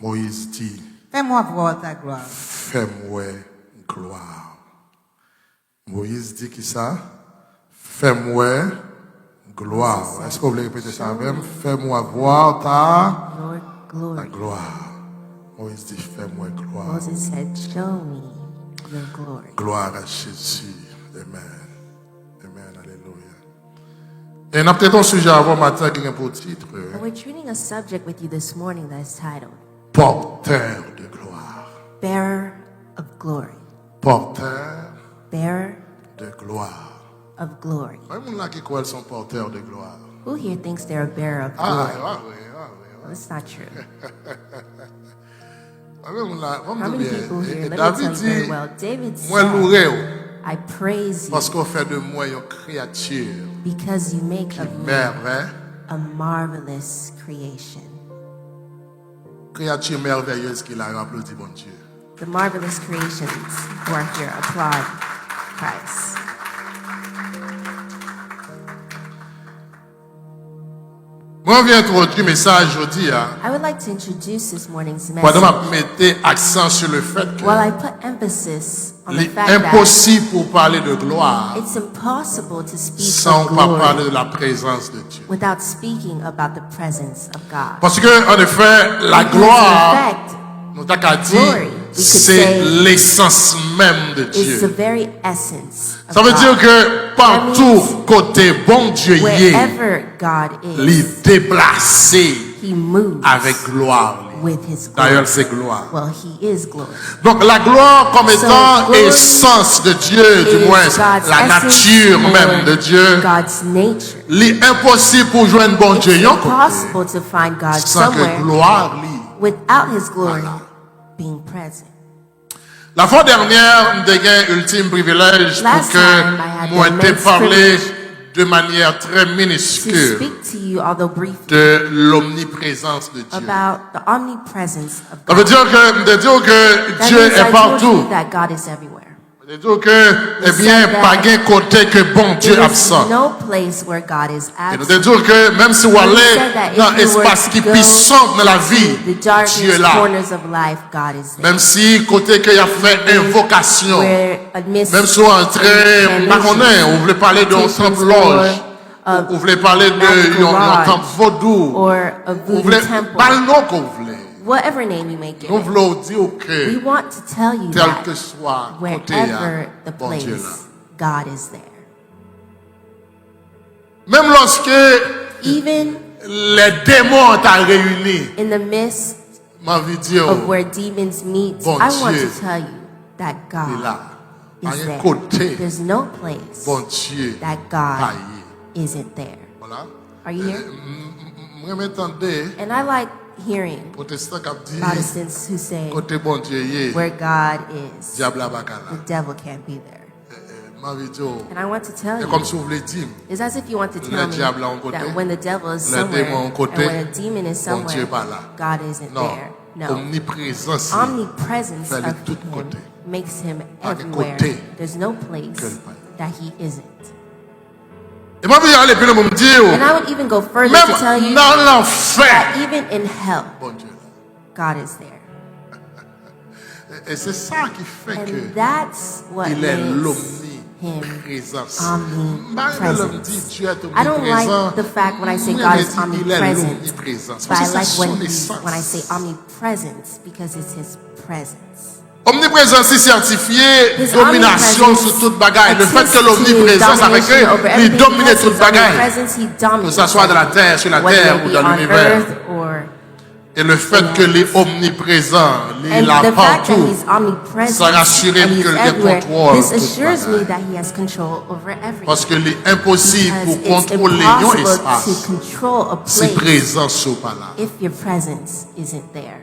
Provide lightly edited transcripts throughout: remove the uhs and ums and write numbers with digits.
Moïse dit, fais-moi voir ta gloire. fais-moi gloire. Moïse dit qui ça? Fais-moi gloire. Est-ce que vous voulez répéter ça même? Fais-moi voir ta gloire. Moïse dit, fais-moi gloire. Moses said, show me your glory. Gloire à Jésus. Amen. Amen. Alléluia. Et nous avons peut-être un sujet avant matin qui est pour titre. And we're treating a subject with you this morning that is titled, Porteur de gloire. Bearer of Glory. Porteur Bearer de gloire. of Glory. Même là qui croient sont porteurs de gloire. Who here thinks they're a bearer of Ah, glory? oui. Well, that's not true. Même là, How many people here? Let me David tell you very dit, well. David moi said, louer I praise you parce qu'on fait de moi une créature because you make of me merveilleuse. a marvelous creation. Créature merveilleuse qu'il a applaudi bon Dieu. The marvelous creations who are here applaud Christ. Moi, je viens introduire le message aujourd'hui. I would like to introduce this morning's Pendant message que je mettais accent sur le fait while I que put emphasis on the c'est fact that impossible pour parler de gloire it's impossible to speak sans of pas parler glory de la présence de Dieu. without speaking about the presence of God. Parce que, en effet, la Because gloire, in fact, nous avons dit, glory, we could c'est say, l'essence même de it's the Dieu. very essence of Ça veut dire God. que partout, côté bon Dieu y est, Wherever God il is, est déplacé He moves avec gloire. with His glory. D'ailleurs, c'est gloire. Well, He is glory. Donc la gloire comme So, étant glory essence de Dieu, du Is moins God's la essence nature or même de Dieu, God's nature. l'impossible pour joindre bon It's Dieu yon côté, impossible to find God sans que somewhere gloire lui. without His glory Voilà. being present. La fois dernière, nous avons eu ultime privilège pour Last time, I had que moi the te immense parler privilege de manière très To minuscule speak to you, although briefly, de l'omniprésence de Dieu. about the omnipresence of Ça veut God. dire que That Dieu means est I told partout. you that God is everywhere. Ça veut dire que, eh bien, pas de côté que bon Dieu There is absent. no place where God is Et nous absent. dire que même si vous And he allez said that if dans you l'espace were qui to plus go sombre dans la vie, the darkest Dieu est là. corners of life, God is there. Même si côté qu'il a fait invocation, Where amidst même si vous entrez, pas qu'on est, vous voulez parler d'un temple loge, vous voulez parler d'un temple vaudou, or a vous voodoo voulez, temple, pas le nom que vous voulez. whatever name you may give Nous it, voulons dire we que, want to tell you tel that que soit côté, wherever the bon Dieu là. place, God is there. Même lorsque Even les démons t'ont réunis, in the midst ma vidéo, of where demons meet, Bon I want Dieu to tell you that il est God là. À is un there. côté, There's no place bon Dieu, that God taillé. isn't there. Voilà. Are you here? Moi, m'entendez, And I like hearing protestant qui dit, Protestants who say, côté bon Dieu, y est, where God is, diable à bacala. the devil can't be there. Ma vidéo, And I want to tell c'est comme you, si vous voulez dire, it's as if you want to Le tell me diable à un côté, that when the devil is le somewhere démon à un and côté, when a demon is bon Dieu somewhere, pas là. God isn't Non, there. No. omniprésence, Omnipresence fait of de tous Him côtés. makes Him Pas de everywhere. côté There's no que place le pas. that He isn't. Et moi, je vais aller plus loin, me And dire, I would even go further to tell même you dans l'enfer, that even in hell, bon Dieu là. God is there. Et c'est ça qui fait And que that's what il est makes Him l'omniprésence. omnipresence. I don't like the fact when I say God is omnipresent, but I like when I say omnipresence because it's His presence. Omniprésence est certifiée His domination omnipresence sur toute bagaille. Le fait que attests to l'omniprésence avec domination over eux, il everything. domine Because toute his bagaille. omnipresence, he Que dominates ce soit de la terre, sur la whether terre it ou be dans on l'univers. earth or Et le fait que les omniprésents, il est and là the fact that partout, he's omnipresent ça rassure and he's que il everywhere, contrôle this toute assures me bagaille. that he has control over everything. Parce que l'impossible Because pour it's contrôler un impossible espace, to control a c'est place présence ou pas là. if your presence isn't there.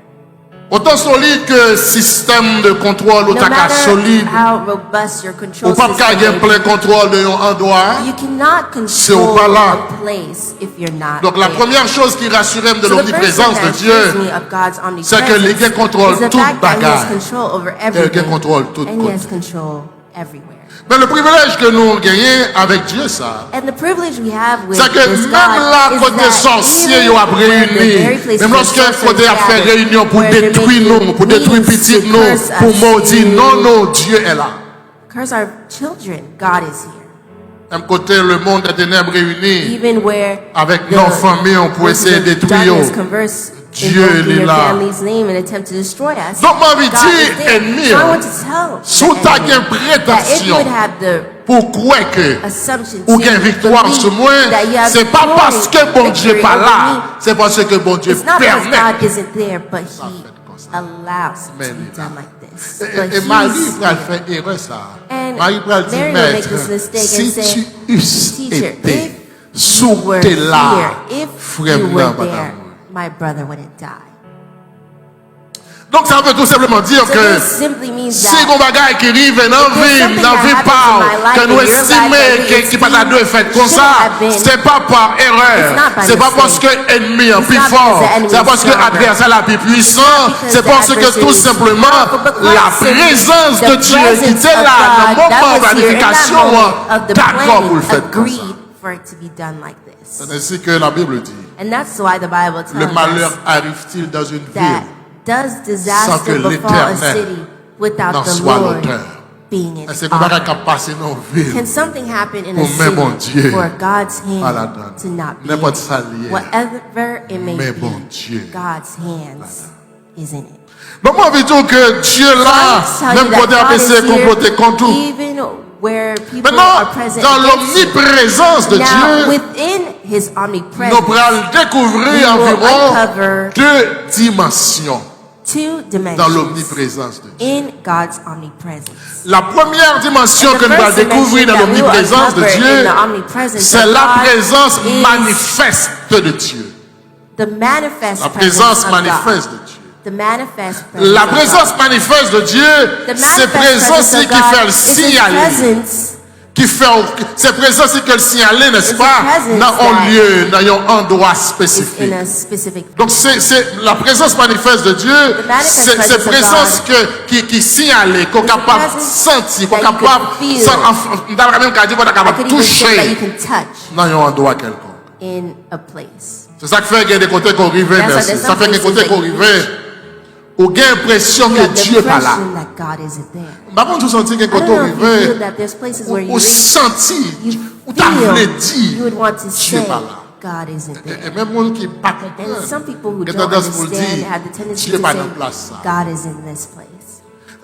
Autant solide que système de contrôle ou No ta matter solide, how robust your control ou pas system qu'il y ait may plein be, contrôle de un endroit. you cannot C'est au control pas là. a place if you're not Donc la there. première chose qui rassure de So the first thing l'omniprésence de that assures Dieu, me of God's c'est que les gars omnipresence contrôlent is the toute fact that he has bagaille. control over Et les gars everything contrôlent tout and he has côté. control everywhere. Mais le privilège que nous gagnons avec Dieu, ça, And the privilege we have with c'est que this même God là, is côté that sorcier, even ils ont when the very réuni. place Même where lorsque sorcerers côté a fait gather, réunion pour where they're détruire making nous, pour détruire meetings petit to nous, curse pour us, maudire, to non, non, Dieu est là. curse our children, God is here. Même côté le monde des ténèbres réuni, Even where avec the nos familles, on peut essayer de détruire. darkness converse Dieu invoking est your là. family's name and attempt to destroy us. Donc, ma vie God dit, is there. ennemi, So I want to tell sous the ta enemy that if interprétation, you would have the pour croire que assumption ou to gain victoire believe sur moi, that you have c'est pas parce que bon Dieu victory pas over là, me, c'est parce que bon Dieu it's not because permet. God isn't there, but He allows it to Mais be il est là. done like this. But Et Marie He's va faire erreur ça. And Marie va dire, Mary will maître, make this mistake si and say, tu eusses Teacher, été if sous you were tes là, here, if frère you blanc, were madame. there, my brother wouldn't die. Donc ça veut tout simplement dire So que this simply means si that on bagaille qui arrive dans something that vie happens pas, in my life, que nous in your life, estimons that we qu'il pas de deux fait comme shouldn't ça, have been, c'est pas par it's erreur, not by c'est pas mistake. parce que l'ennemi est It's plus not fort, because the enemy c'est is parce que stronger. l'adversaire est plus puissant, because c'est the parce que adversary tout is simplement powerful, but la simply présence the de Dieu qui presence était of là God dans le that moment de was here in that planification, moment of the d'accord pour le planning, faire comme ça. agreed for it to be done like this. C'est ainsi que la Bible dit, And that's why the Bible le tells malheur us arrive-t-il dans une that ville does sans que disaster befall a l'Éternel city without n'en the soit Lord l'auteur? being in Est-ce que nous n'avons author? qu'à passer dans une ville Can something happen in pour a même bon city Dieu for God's à la hand donne? to not be N'importe in ça it? lié. Whatever it may Mais be, bon Dieu. God's hands is in it. Donc, moi, je dis que Dieu So là, I tell même you quand that on God a is essayé de comporter here, contre tout. even where people Maintenant, are present dans against you. l'omniprésence de Now, Dieu, within His nous omnipresence, pourrons découvrir we will environ uncover 2 dimensions two dans dimensions l'omniprésence de Dieu. in God's omnipresence. La première dimension The que nous allons first découvrir dans dimension that we will l'omniprésence de uncover in Dieu, the omnipresence c'est of la God présence is manifeste de Dieu. the manifest La presence présence of manifeste God. de Dieu. The manifest presence La of God. présence manifeste de Dieu, The c'est manifest présence presence of qui fait God le is His signaler. presence. C'est présence que le signaler, n'est-ce It's pas, a presence dans un that lieu, dans un endroit Is spécifique. in a specific. Donc c'est la présence manifeste de Dieu, manifest c'est presence of présence qui signale, qu'on est capable de presence sentir, qu'on est that you capable could feel. même qu'on est I capable could de even say that you toucher can touch dans un endroit quelconque. in a place. C'est ça qui fait qu'il y a des côtés qu'on arrive, That's why merci. there's Ça some fait qu'il y a des côtés places qu'on that you arrive, on a l'impression You que have the Dieu n'est pas là. impression that God isn't there. Par contre, vous sentez qu'il y a des I côtés don't qu'on know if you feel arrive, that there's places where on sentit, you ou t'as voulu feel dire, you would want to Dieu n'est say pas là. God isn't Et there. même gens qui ne pas And comprendre, some people who qui ont don't tendance pour understand dire, have the tendency Dieu to n'est pas say dans la place. ça. God is in this place.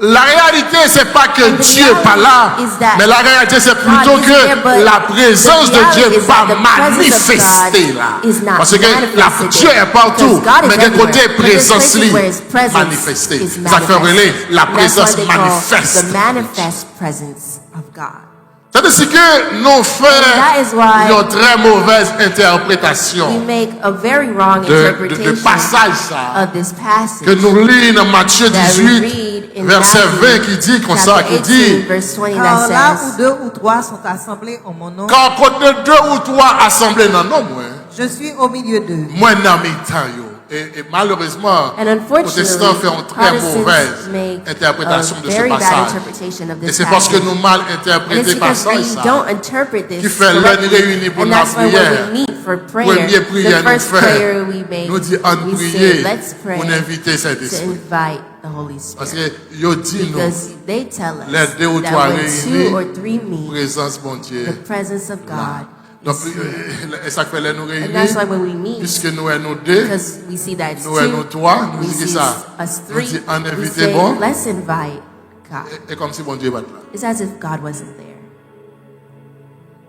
La réalité, c'est pas que And the Dieu n'est pas là, reality is that mais la réalité, c'est plutôt God is there, but que la présence the de reality Dieu is n'est pas that the presence of manifestée God là. is not Parce que manifested Dieu est partout, because God is mais d'un côté, everywhere. But there's présence places where His presence manifestée. is Ça fait relayer la manifest. And that's présence why they call manifeste. the manifest presence of God. C'est-à-dire que nous that is why faisons une très mauvaise We interprétation make a very wrong de interpretation passage ça, of this passage que nous lisons dans Matthieu that we 18, read in verset Matthew 20, qui dit comme ça, chapter qui dit, 18, verse 20 Car là that où says, 2 ou 3 sont assemblés en mon nom, quand on a 2 ou 3 assemblés dans nos mois, je suis au milieu d'eux. moi, dans mes temps, et malheureusement, And les unfortunately, protestants font une très Protestants mauvaise make interprétation a de ce very bad passage. interpretation of Et this c'est parce que passage. nous mal And it's interprété because passage we ça, don't interpret qui this fait l'un correctly. réuni pour And la that's why when prière. we meet for Première prayer, prière the nous first fait, prayer we make, nous dit en we prier say, let's pray pour inviter to Saint-Esprit. invite the Holy Parce Spirit. que yo dit nous, Because they tell les us 2 ou that 3 when réunis, 2 or 3 meet, présence bon Dieu. the presence of God Donc, is here. et ça fait les nous And réunis, that's why when we meet, puisque nous sommes nous 2, because we see that it's nous sommes nous 2, 3, nous we disons see ça. us Nous 3, disons en we invité say, bon, let's invite God. et comme si bon Dieu va être là. It's as if God wasn't there.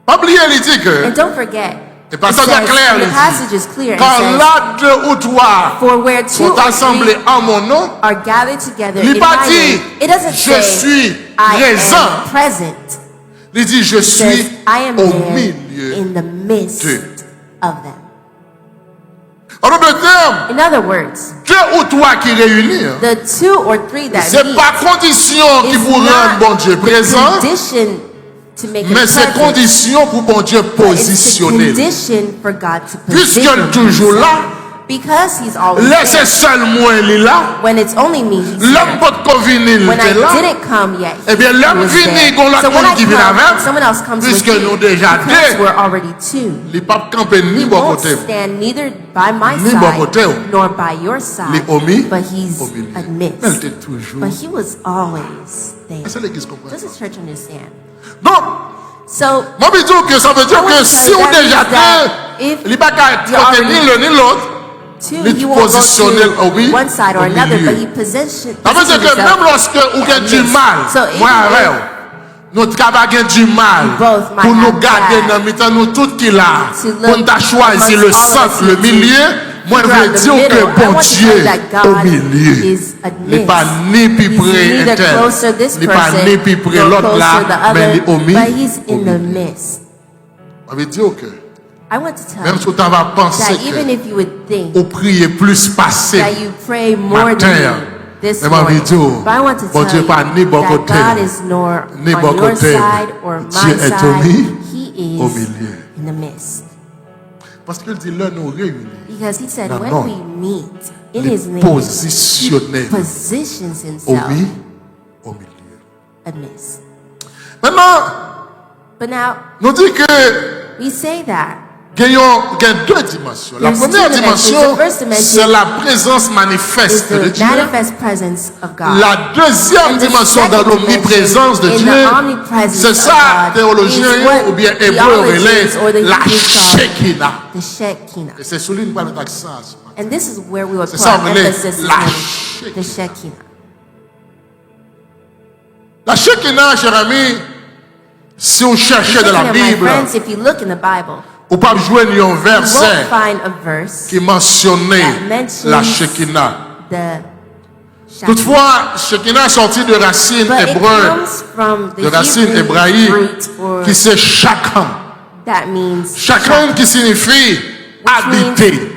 Pas oublier, il dit que, And don't forget, et it passage est says, clair, and il the dit, passage is clear, and quand it là 2 ou 3 says, for where 2 sont or assemblés 3 en mon nom, are gathered together il in pas my dit, name, it doesn't je say, suis I présent. am present. Il dit, je It suis says, I am au there milieu. in the midst d'eux. of them. En d'autres termes, In other words, 2 ou 3 qui réunissent, the 2 or 3 that c'est meet pas condition qui is vous rende not bon Dieu the présent, condition to make it mais c'est present, condition pour bon Dieu but it's the positionner. condition for God to Puisque position toujours là, Because he's always Laissez there. seul moi il est là. When it's only me, he's L'homme there. pas de venir When I il est là. didn't come yet, Eh bien, he l'homme was vini, there. qu'on l'a So when I qui vient come, avec, someone else comes with puisque nous me. déjà Because deux. we're already two. Les papes campent ni He bon won't côté. stand neither by my Ni bon côté. side nor by your side, Les omis but he's au milieu. Mais il amidst. était toujours. But he was always there. Est-ce que l'église comprend? Does the church understand? Donc, So, moi je dis que ça veut dire I want que to si tell you on that déjà means that deux, if il n'y a pas qu'à you côté already- ni l'un ni l'autre. two, Les he won't go positionnel, oh oui, to one side or au another, milieu. but he positions Ça veut dire que même lorsque vous avez du mal, So moi even avec, nous avons du mal both might pour nous have garder bad dans le milieu, nous tout qui là, to look pour nous choisir le amongst all of centre, us le to milieu. Moi, je figure veux out the dire middle. que I bon want to tell you Dieu that au God milieu. is Il n'est pas amidst. ni plus He's près neither intel, closer this il n'est pas person ni plus près nor l'autre closer là, the mais il other, est au milieu. but he's in the midst. Ça veut dire que I want to tell même you si tu vas penser that even que if you would think vous priez plus passé, that you pray more matin, than you this mais ma morning, vidéo, but I want to bon tell Dieu you pas ni bon that côté, God is nor ni on bon your côté. side or Dieu my est au side. milieu, He au is milieu. in the midst. Parce qu'il dit là nous réunis. Because he said, Non, when non. we meet in Les his name, positionnels he positions au himself au milieu. amidst. Maintenant, But now, nous dit que we say that. il y a deux dimensions. La There's première two dimensions. dimension, The first dimension c'est la présence Is manifeste de the Dieu. manifest presence of God. La deuxième And the dimension dans second l'omniprésence de dimension in Dieu, the omnipresence c'est of ça, God théologien is what ou bien the hébreu relais, theologians or the la Hebrews call Shekinah. the Shekinah. Et c'est souligné par notre accent. à ce matin. And this is where we would C'est put ça, our on relève emphasis this la morning. Shekinah. The Shekinah. La Shekinah, cher ami, si on cherchait dans la Shekinah, my Bible, friends, if you look in the Bible, on peut jouer un you won't verset find a verse qui mentionnait that mentions la Shekinah. the Shekinah. Toutefois, Shekinah est sorti de racines But it hébreues, comes from the de racines Hebrew hébraïques, root, or qui c'est chacun. that means Chacun qui signifie means habiter,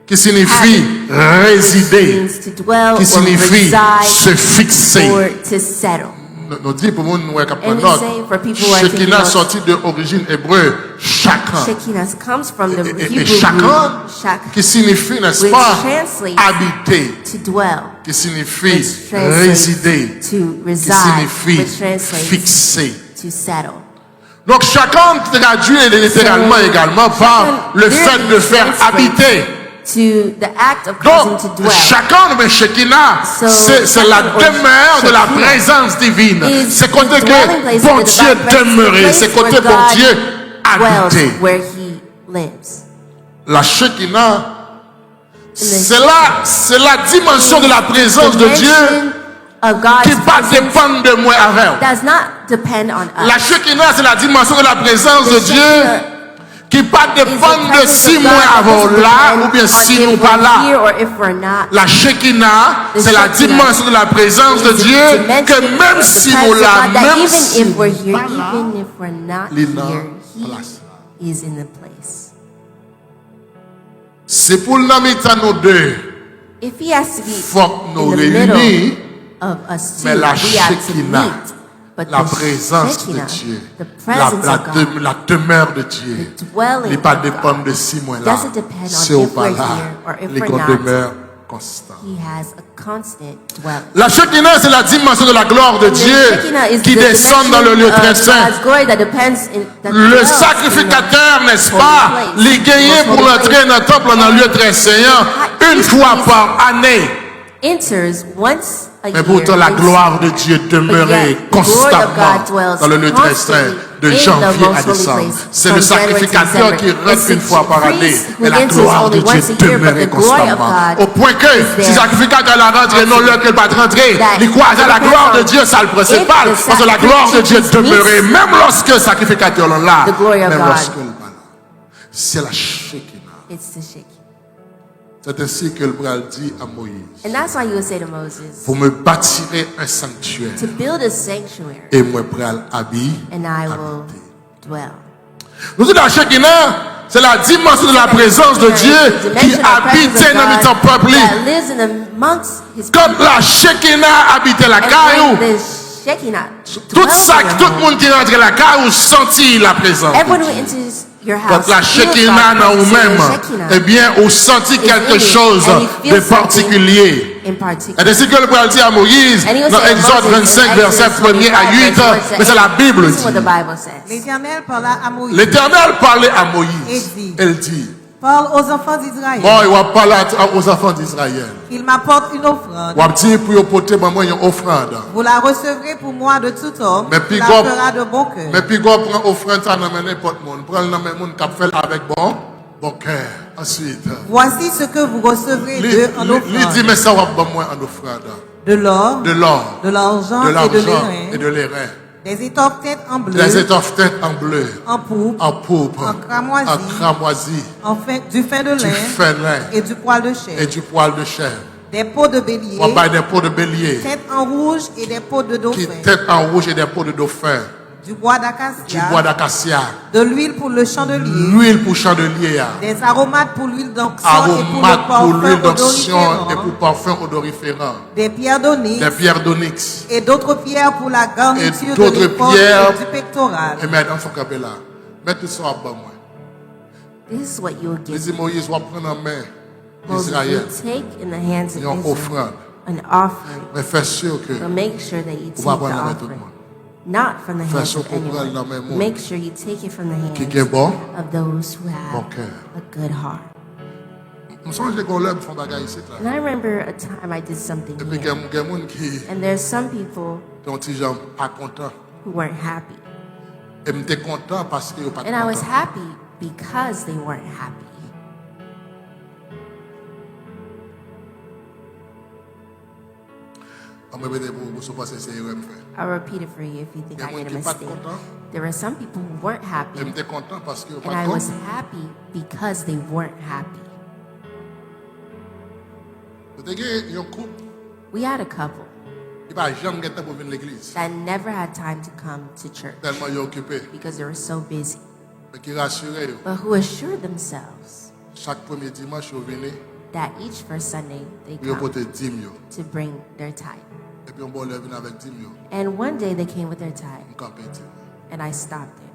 qui signifie résider, means to dwell qui or signifie se reside fixer. or to settle. Nous dit pour nous nous And we note, say for people who are taking Shekinah notes, sorti de origine hébreu, chacun. Shekinah comes from the Et Hebrew chacun root shak, qui signifie, n'est-ce which pas, translates habiter, to dwell, qui signifie which translates résider, to qui reside, signifie which translates fixer. to settle. Donc chacun traduit littéralement So, également par le chacun fait de faire translates habiter. To the act of causing Donc, to dwell. chacun de Shekinah, So, c'est la chacun or demeure de la Shekinah présence divine. is C'est côté the dwelling place que bon of the Dieu divine presence, demeurait. the C'est place côté where bon God Dieu dwells, habité. where he lives. La Shekinah, the c'est la dimension de la présence de Dieu dimension of God's qui va presence dépendre de moi avec. does not depend on us. La Shekinah, c'est la dimension de la présence de The Dieu Shekinah qui va is the dépendre de presence si of moi God that avant doesn't là depend ou bien on si if nous we're pas là. here or if we're not. La Shekinah, The c'est la Shekinah dimension de la présence de is the Dieu dimension que même of the si presence nous of là, God, that même even si if we're here, pas là, even if we're not Lina, here, he place. is in the place. c'est pour nous mettre nous deux. If he has to be Faut que nous in the réunis, middle of us two, mais la we have to Shekinah, meet. But la the présence de Shekinah, Dieu, the presence of God, la demeure de Dieu, the dwelling n'est pas of dépendre God, de si moi là, doesn't depend on c'est au if pas we're là, here or if les we're qu'on not. demeure constant. he has a constant dwelling. La Shekinah, c'est la dimension de la gloire de And the Dieu Shekinah is qui the descend dans le lieu dimension très of saint. God's glory that depends that Le dwells in sacrificateur, n'est-ce holy pas, place. les gagner pour Most holy entrer dans le temple dans le lieu très saint une fois par année. enters once a Mais year. pourtant, la into- gloire de Dieu demeurait But yet, the glory of constamment God dwells dans le lieu très saint constantly de in the janvier most à holy décembre. place C'est from le January to sacrificateur qui December. rentre It's une the fois par année. priest who Mais la enters gloire de only Dieu once a year, but demeurait the glory of constamment. God Au point que is si there. le sacrificateur la rentre et non l'heure qu'elle va rentrer, That les croisés à la depends gloire de on Dieu, ça le principal. if the Parce que la gloire de Dieu sacrifice demeurait, meets même lorsque le sacrificateur est là. the glory of Même God. lorsque le pas là. C'est la Shekinah. It's the Shekinah. C'est ainsi que le bral dit à Moïse, And that's why he would say to Moses, vous me bâtirez un sanctuaire to build a sanctuary, et moi bral habille. and I will dwell. Nous sommes dans la Shekinah, c'est la dimension de la présence de Dieu qui habitait dans notre peuple. that lives in amongst his Comme la Shekinah habitait la And caillou, when the Shekinah tout dwells ça, in tout your le monde qui rentre dans la caillou sentit la présence everyone de who Dieu. enters your Quand house la purified Shekinah dans because vous-même, the Shekinah eh bien, vous sentez quelque chose de particulier. in Et particular. c'est ce que le Père dit à Moïse And he was dans saying, Exode Moses, 25, verset 1er à 8, mais c'est la Bible This is what the dit. Bible says. L'Éternel parla à Moïse. L'Éternel parlait à Et Moïse. dit, Elle dit, parle aux enfants d'Israël. bon, il va parler aux enfants d'Israël. Qu'ils m'apportent une offrande. Il va dire pour vous porter maman une offrande. Vous la recevrez pour moi de tout homme Mais qui puis la God- fera de bon cœur. Mais puis, quand on prend offrande, ça n'amène n'importe monde. Prends le nom de monde qui a fait avec bon cœur. Ensuite, Voici ce que vous recevrez d'eux en il dit, offrande. mais ça va pas moi en offrande. De l'or, De l'or, de l'argent de et de l'argent et l'airain, de l'airain. des étoffes têtes en bleu, Des étoffes têtes en bleu, en pourpre, en pourpre, en cramoisi, en cramoisi, du fin de du lin fin lin et du poil de et chair, du poil de chair. des peaux de bélier, On va des peaux de bélier, têtes en rouge et des peaux de qui dauphin, tête en rouge et des peaux de dauphin, du bois du bois d'acacia, d'acacia, de l'huile pour le chandelier, l'huile pour chandelier, des aromates pour l'huile d'onction et pour aromates le pour l'huile parfum d'onction et odoriférant, pour parfum odoriférant, des pierres d'onyx des pierres d'onyx. et d'autres pierres pour la garniture de d'autres l'épaule pierres. et du pectoral. Et maintenant, il faut qu'elle là. Mets tout ça à bas, moi. This is what you will Il give. dit, Moïse, va prendre en main Moses, Israël, you take in the hands of une Israel offrande. an offering, Mais fais sûr que but make sure that you take on va the prendre la main tout le offering. monde. Not from the Fais hands sûr of qu'on prenne la main anyone. monde. Make sure you take it from the Qui hands est bon, of those who bon have cœur. a good heart. Je sens que les gens font bagaille ici, là. And I remember a time I did something Et puis, il y here, a des gens qui and there's some people sont des gens pas contents. who weren't happy. Et j'étais content parce qu'ils sont pas And I was contents. happy because they weren't happy. On me dit, vous ne passer c'est erreur fait. I'll repeat it for you if you think Il y a I des made a gens qui sont pas mistake. contents. There were some people who weren't Et happy, j'étais content parce qu'ils sont and pas I was contents. happy because they weren't happy. J'étais un couple, We had a couple il n'a jamais été pour venir à l'église. that never had time to come to church Tellement ils sont occupés. because they were so busy, Mais qui rassurent, but who assured themselves chaque premier dimanche, ils viennent, that each first Sunday they ils ont come porté 10 000. to bring their tithe. Et puis on va lever avec 10 000. And one day they came with their tithe, On campait 10 000. and I stopped it.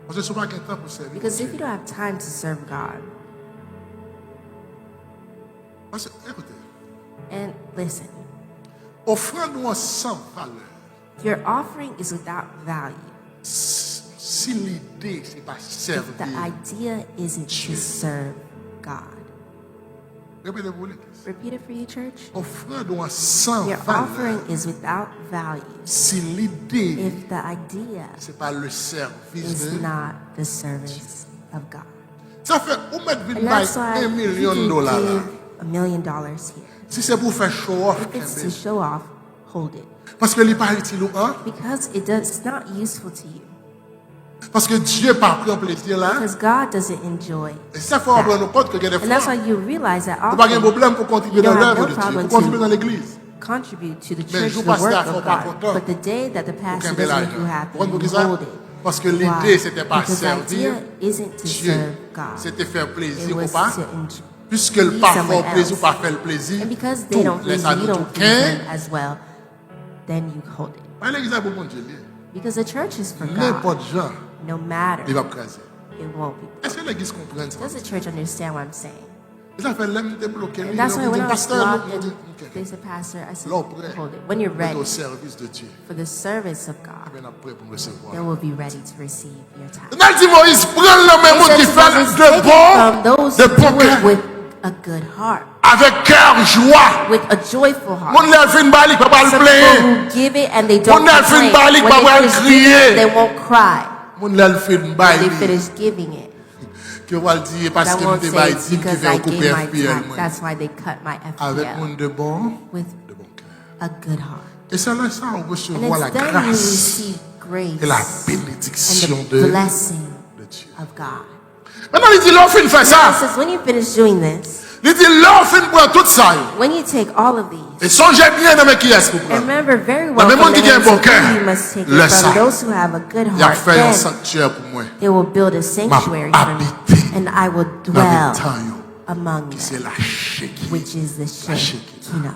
Parce que ce n'est pas qu'un temps pour servir. Because if you don't have time to serve God, Parce que, écoutez, and listen, offrande-nous sans valeur. your offering is without value. Si l'idée, c'est pas If servir. the idea isn't to serve God. Répétez-vous l'église. Repeat it for you, church. Offrande-nous sans Your valeur. offering is without value Si l'idée, if the idea c'est pas le service is de... not the service of God. Ça fait, où mettre And une that's why $1 million you là. can give $1 million here. Si c'est pour faire show off, If it's to show off, hold it. parce que il n'est pas utile ou hein? Because it's not useful to you. Parce que Dieu n'a pas pris un plaisir là. Because God doesn't enjoy. Et ça, il faut prendre compte que il y a des And that's fois, why you realize that il n'y a pas de often problème pour contribuer you dans don't have l'œuvre no de Dieu, problem pour contribuer to dans l'église. contribute to the Mais church, jour the passe work là, of faut pas God. content. But the day that the Pour pastor qu'un bel doesn't aille. make you happy, Pourquoi you vous ça? hold it. Parce que Why? l'idée, c'était pas Because the servir idea isn't to Dieu. serve God. C'était faire It plaisir ou was pas. to Puisque le please pas faire someone plaisir ou else. pas faire le plaisir, And because tout they don't please laisse you, à you nous don't tout. please them as well, then you hold it. Pas l'église à bon Dieu. Because the church is for God. N'importe gens, No matter, il va craser. it won't be. Est-ce que l'église comprend ça? Does the church understand what I'm saying? Ça fait l'homme débloqué. And that's why when I was pasteur, locked nous in, dit, they said, Pastor, I said, là, prêt. hold it. When you're Mettre ready au service de Dieu. for the service of God, Bien après pour recevoir. then we'll be ready to receive your time. On a dit Moïse, prends le même monde qui fait Moses, de take it from bon, those de who bon do it cœur, with a good heart, avec cœur, joie. with a joyful heart. Mon lèvre fait une balle, il ne peut pas le Some plaindre. people who give it and they don't Mon lèvre fait une complain. balle, il When ne peut pas they le finish giving crier. it, they won't cry. Mon lèvre fait une When balle, they finish giving it, que va le dire parce that que won't me say dit it's qui because fait I couper gave my FPL. time. That's why they cut my Avec FPL monde de bon with cœur. a good heart. Et c'est là ça on And recevoir la it's then you grâce receive et la grace bénédiction and the de blessing Dieu. of God. Maintenant il dit l'offre fait It ça. says when you finish doing this, Il dit l'offre prend tout ça. when you take all of these, Et songez bien dans qui est-ce que vous and prenez. remember very well même from monde the qui a un hands bon of cœur, whom you must take le it ça. from those who have a good Il a heart. fait un Then sanctuaire pour moi. they will build a sanctuary for me, habiter and I will Dans dwell le temps, among c'est them, la Shekinah. which is the La Shekinah.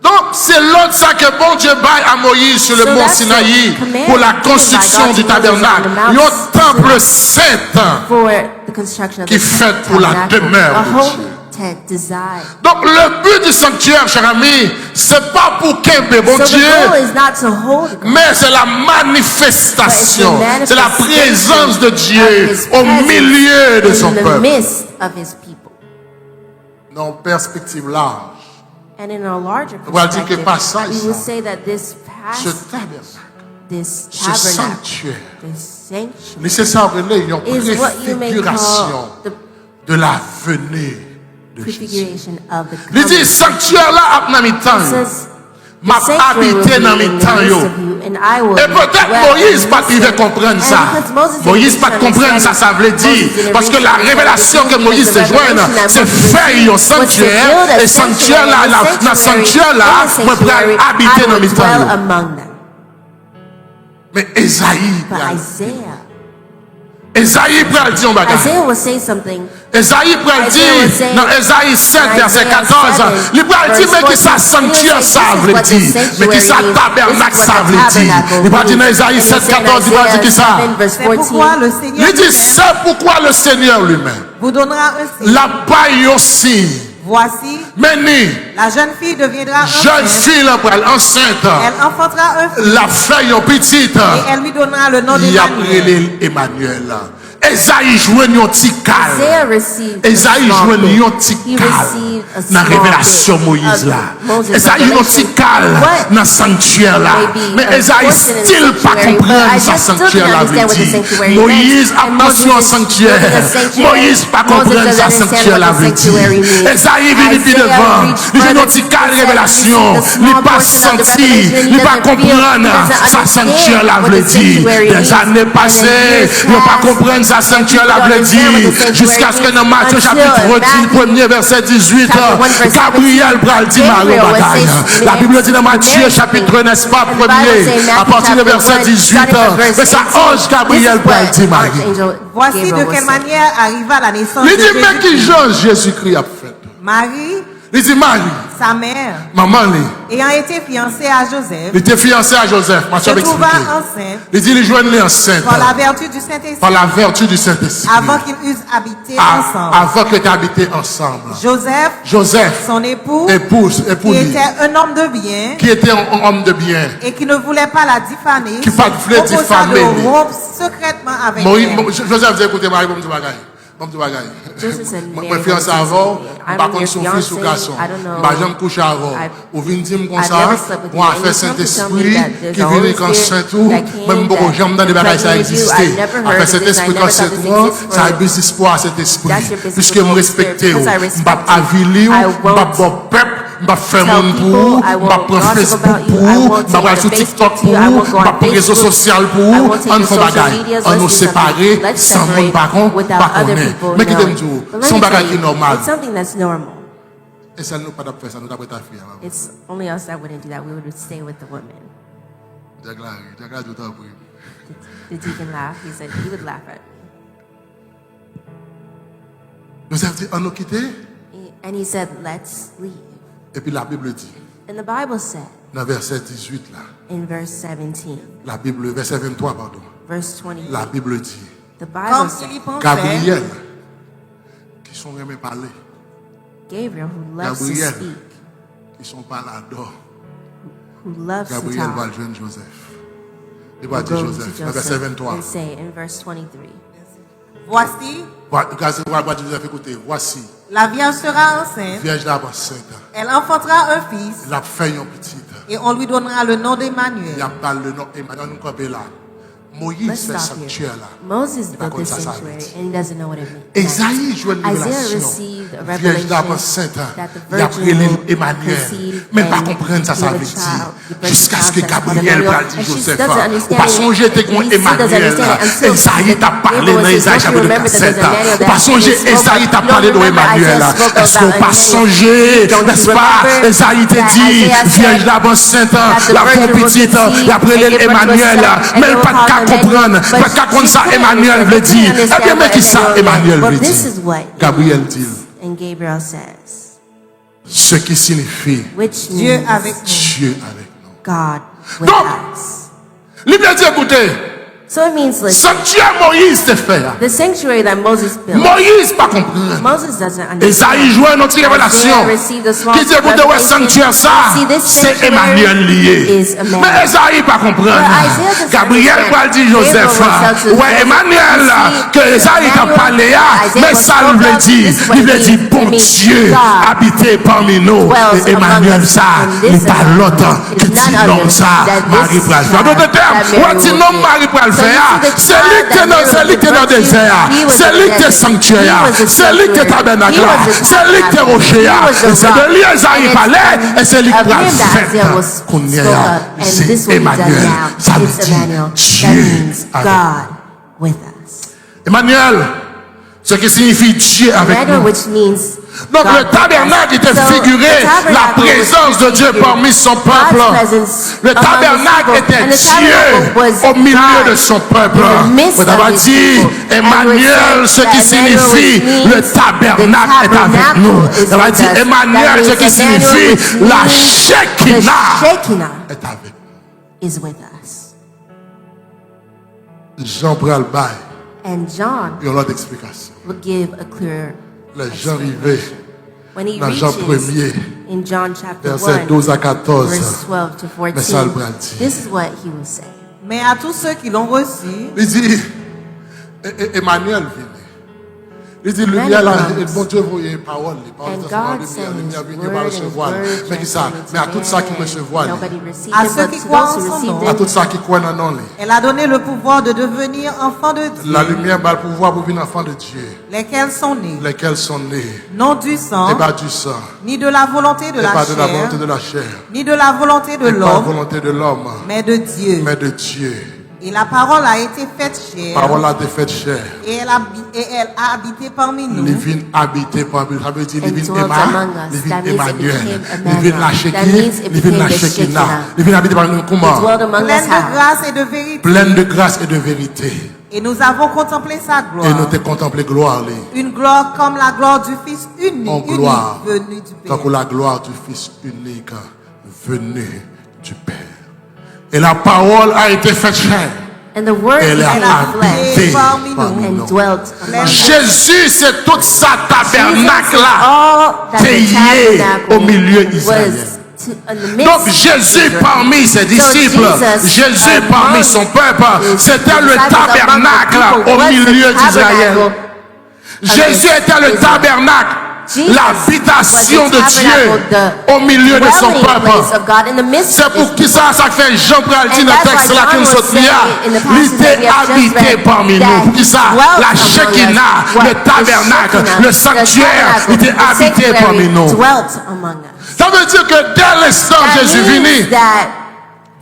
Donc, c'est l'ordre ça que bon Dieu baille à Moïse sur le So mont that's the Sinaï command pour la given by construction God du to Moses tabernacle. on the Mount Un temple saint for the construction of qui the fait pour la tabernacle, demeure a de holy Dieu. tent designed. Donc le but du sanctuaire, cher ami, c'est pas pour qu'aimer bon So the Dieu, goal is not to hold God, mais c'est la manifestation, c'est la présence de Dieu au milieu de son in the peuple. midst of his people. Dans une perspective large, And in a larger On va dire que perspective, par ça, we ça, will say that this ce past, tabernacle, this ce tabernacle, sanctuaire, this sanctuary, nécessairement une is what you may préfiguration call the de la venue de Jésus. prefiguration of the Il dit coming. sanctuaire là, dans mes temps, It says, m'a the sanctuary will habité be dans mes in the temps. midst of you, and I will Et peut-être dwell Moïse in pas the midst devait of you. comprendre And ça. because Moses Moïse didn't pas comprendre ça, ça veut dire. Parce que la révélation que Moïse se joigne, c'est faire un sanctuaire. Et sanctuaire là, dans sanctuaire là, moi pourrais habiter dans mes temps. among them. Mais Esaïe, But Isaiah Esaïe pourrait dire un bagage. Isaiah will say something. Esaïe pourrait dire, dans Esaïe 7, verset 14, il pourrait dire, mais qui ça sanctuaire, ça veut dire. Mais qui ça tabernacle, ça veut dire. Il pourrait dire dans Esaïe 7, 14, il pourrait dire qui ça. C'est pourquoi le Seigneur Il dit, c'est pourquoi le Seigneur lui-même, vous donnera un signe. la paille aussi, Voici, mais ni, la jeune fille deviendra jeune enceinte. fille, là, pour elle, enceinte, Elle enfantera un fils la feuille petite, et elle lui donnera le nom il y a d'Emmanuel. Emmanuel. Esaïe jouait un petit calme. Isaiah received a Esaïe small jouait thing. un petit He calme received a dans la small révélation thing Moïse of là. Moses' Esaïe un petit revelation. calme What dans le sanctuaire là. may be Mais Esaïe important in the still pas sanctuary, comprendre but I ça just still sanctuaire là didn't veut understand what the dire. sanctuary Moïse meant. a And pensé Moses au is sanctuaire. building a sanctuary. Moïse pas Moses comprendre doesn't ça understand sanctuaire là what the veut sanctuary dire. means. Esaïe vient puis Isaiah devant. reached Il dit further. un petit calme He révélation. received the Il small pas portion of the senti. revelation. He Il pas doesn't feel- comprendre he doesn't ça sanctuaire là understand veut what the dire. sanctuary Des means. années And then passées, years il pas passed. comprendre ça sanctuaire là veut dire. Jusqu'à ce que dans Matthieu chapitre 1er verset 18, Gabriel bral dit Marie au bataille. La Bible dit dans Matthieu chapitre 1, n'est-ce pas, premier, à partir du verset 18, mais ça ange Gabriel bral dit Marie. Voici de quelle manière arriva la naissance Il de dit, mais qui Jésus. Jean Jésus-Christ a fait? Marie, Il dit, Marie, sa mère, maman, ayant été fiancée à Joseph, il était fiancé à Joseph. se Matthieu trouva expliqué. enceinte Il dit, il joignent les enceintes par la vertu du Saint-Esprit par la vertu du Saint-Esprit. avant qu'ils eussent habité ensemble. Avant qu'ils aient habité ensemble. Joseph, Joseph, son époux, époux qui lui, était un homme de bien qui était un homme de bien. et qui ne voulait pas la diffamer, Qui pas voulait proposa diffamer, de lui. rompre secrètement avec Moïse, elle. Joseph dit, écoutez, Marie, bon, tu vas gagner. Bon, tu vas gagner. Joseph said, Moi, Mary, fiancé what avant, is this? par I'm contre, your son fils ou fiancé. garçon. I don't know. Bah, j'aime coucher avant. Ou vin dire comme I've ça, never slept with ou à you. faire And you come to tell me Saint-Esprit, that there's qui a Holy vient quand Spirit Saint-Tout, that came, même beaucoup de gens dans des bagages, ça impregnated you. existait. I've never heard Après of cet this. I esprit never quand thought c'est this toi, exists ça a for- business espoir, cet esprit. That's your business Puisque me with the respecte, Spirit, because I respect m'a you. avili, I m'a won't bon peuple, m'a fait tell mon people, pour, I won't m'a prendre gossip Facebook about you, I pour, won't m'a take aller sur the TikTok Facebook to you, I won't go pour, on m'a prendre réseau Facebook. social I pour, won't take on the fait social bagaille, medias, on let's nous do something. séparer, Let's sans monde separate par contre, without pas other connaître. people Mais qui knowing. t'aime tout, But let son me tell bagaille qui est you, normal. it's something that's normal. Et ça nous pas faire ça, nous t'as ta fille. It's only us that wouldn't do that. We would stay with the women. Jacques tout en prie. The deacon laughed. He said he would laugh at me. Joseph dit, on nous quitter. And he said, let's leave. Et puis la Bible dit, And the Bible said dans verset 18 là, in verse 17, la Bible, verset 23, pardon, verse 28, la Bible dit, the Comme Bible s'il y said, pensait, Gabriel, qui sont aimés parler, Gabriel, who loves to Gabriel. speak, qui sont pas là-dedans, who loves to Gabriel va talk, joindre Joseph. Il va will dire go to Joseph, dans verset Joseph 23. and say in verse 23, voici, Va Joseph, écoutez, voici, la Vierge sera enceinte, Vierge d'abord enceinte, elle enfantera un fils la feuille en petite, et on lui donnera le nom il d'Emmanuel. n'y a pas le nom, Emmanuel nous campé là. Moïse let's fait stop here. sanctuaire là. Moses Il va built this comme ça, ça sanctuary veut dire. and he doesn't know what it means. Esaïe joue une Isaiah révélation. received a Vierge d'abord revelation enceinte, that the il a pris virgin will Emmanuel. conceive Mais pas and comprendre ça, give ça a veut child, dire. give birth Jusqu'à to ce que child, Gabriel and parle de she Joseph. doesn't understand Pas songer t'es it. comme He still doesn't Emmanuel. understand it until Esaïe t'a parlé Gabriel dans says, Esaïe don't you chapitre remember that there's 7. a Emmanuel that Pas songer he spoke Esaïe of? t'a Don't parlé de remember Emmanuel. Isaiah spoke Est-ce qu'on about pas Emmanuel? songer, Don't you n'est-ce pas? remember Esaïe t'a that dit, Isaiah said Vierge d'abord enceinte, that the la virgin femme will petite, conceive la prélève and give birth to a Emmanuel. son, and Mais they will pas call qu'à him comprendre, Emmanuel. pas qu'à comprendre ça, But she Emmanuel couldn't veut dire. understand Eh bien, mais what qui ça, Emmanuel Emmanuel meant. veut But this dire? is what Gabriel dit. And Gabriel says, Ce qui signifie which Dieu means avec nous. Dieu avec nous. God with Donc, us. l'Église dit, écoutez, So it means, listen, sanctuaire Moïse te fait. the sanctuary that Moses built, Moïse pas comprendre. Moses doesn't Esaïe understand. joue notre révélation. Isaiah received the small Qui dit, écoutez, ouais, revelation. sanctuaire ça, See, this c'est sanctuary Emmanuel lié. is Emmanuel. Mais Esaïe pas comprendre. But Isaiah doesn't Gabriel understand. va dire Gabriel Joseph, will tell to ouais, Joseph, Emmanuel, you see, que Esaïe t'a Emmanuel, parlé, Isaiah mais was ça spoke veut of, dire, this is what il veut it dire, means. bon It means Dieu, God habité parmi nous. dwells Et Emmanuel, among us. ça, And this il pas Emmanuel l'autre is qui dit none non, other ça, than Marie this pral faire. En child d'autres termes, that Mary on dit will non, give. Marie pral So you faire, see the c'est child lui that qui est Mary dans le will give désert, he was c'est in lui the qui est desert. sanctuaire, He was the c'est lui qui est sanctuary. tabernacle, He was the c'est lui qui est tabernacle. rocher, He was the et c'est de rock. lui Esaïe And it's parlait, et c'est lui qui of pral him that faire. Isaiah was spoke Qu'on y of, est, and c'est this will be done Emmanuel, now. ça veut It's dire Emmanuel. That Dieu means avec God with us. Emmanuel, ce qui signifie Dieu avec Emmanuel, nous. which means Donc God le with tabernacle us. était So, figuré the tabernacle la présence de was Dieu figured parmi son God's peuple. presence Le among his tabernacle people. était And the tabernacle Dieu was au milieu God de son peuple. in the midst Vous of avez his dit people. Emmanuel, And we ce said qui that signifie Emmanuel, le which means tabernacle the est avec nous. tabernacle is Vous avez with dit us. Emmanuel, That ce means qui Emmanuel, signifie which la means Shekinah the Shekinah est avec is with us. nous. Jean pral bail, And John il y a l'autre explication. will give a clearer Les gens arrivaient when he dans Jean reaches 1er, in John chapter verset 1, 12 à 14. verse 12 to Mais ça, 14. le bras dit. This is what he will say. Mais à tous ceux qui l'ont reçu, Il dit, Emmanuel vient. Il dit, lumière là, et bon Dieu voyait une parole. Les paroles And de la God sent lumière his vient word pas and recevoir. his word Mais qui ça? Mais à tout ça qui recevoir. Nobody received À it, ceux but qui to croient those en who son received nom. À it, tout ça qui croit dans nous. elle a donné le pouvoir de devenir enfants de Dieu, La lumière va le pouvoir pour venir enfant de Dieu. lesquels sont nés, Lesquels sont nés. non du sang, Et pas du sang. ni de la volonté de Et la pas de la volonté chair, de la chair. ni de la volonté de Et pas de la l'homme, volonté de l'homme. mais de Dieu. Mais de Dieu. Et la parole a été faite chair, Parole a été faite chair. et elle a habité parmi nous. Il vient habiter parmi nous. Ça veut dire, il And vient dwelt among us. il vient That means it Emmanuel. became Il vient la Emmanuel. That means it il vient la became the Shekinah. Shekinah. Il vient habiter parmi nous. Comment? dwelled among us Pleine de how? grâce et de vérité. Pleine de grâce et de vérité. Et nous avons contemplé sa Et nous gloire. te contemplé gloire. Lui. Une gloire comme la gloire du Fils unique, En gloire. venu du Tant Père. que la gloire du Fils unique venu du Père. Et la parole a été faite chair. And the word Elle a became flesh habité parmi parmi and nous. dwelt among us. Jésus, c'est toute sa tabernacle là. All that the Payé tabernacle au milieu d'Israël. was in the midst Donc Jésus of parmi ses disciples, Jesus Jésus among parmi son peuple, his c'était le disciples, among the tabernacle people, au was the milieu d'Israël. tabernacle. Jésus était le tabernacle, Jesus l'habitation was de the tabernacle, Dieu au milieu de son dwelling peuple. place of God in the midst C'est of pour his qui ça fait Jean pral dit And dans le that's texte why là John qu'il was saute saying in the il passage that était we have just habité read parmi that nous. Pour qui ça? dwelt La among us. Shekinah, What? le The tabernacle, Shekinah, le the sanctuaire tabernacle, était the habité sanctuary parmi nous. dwelt among us. Ça veut dire que dès l'instant That Jésus means venu, that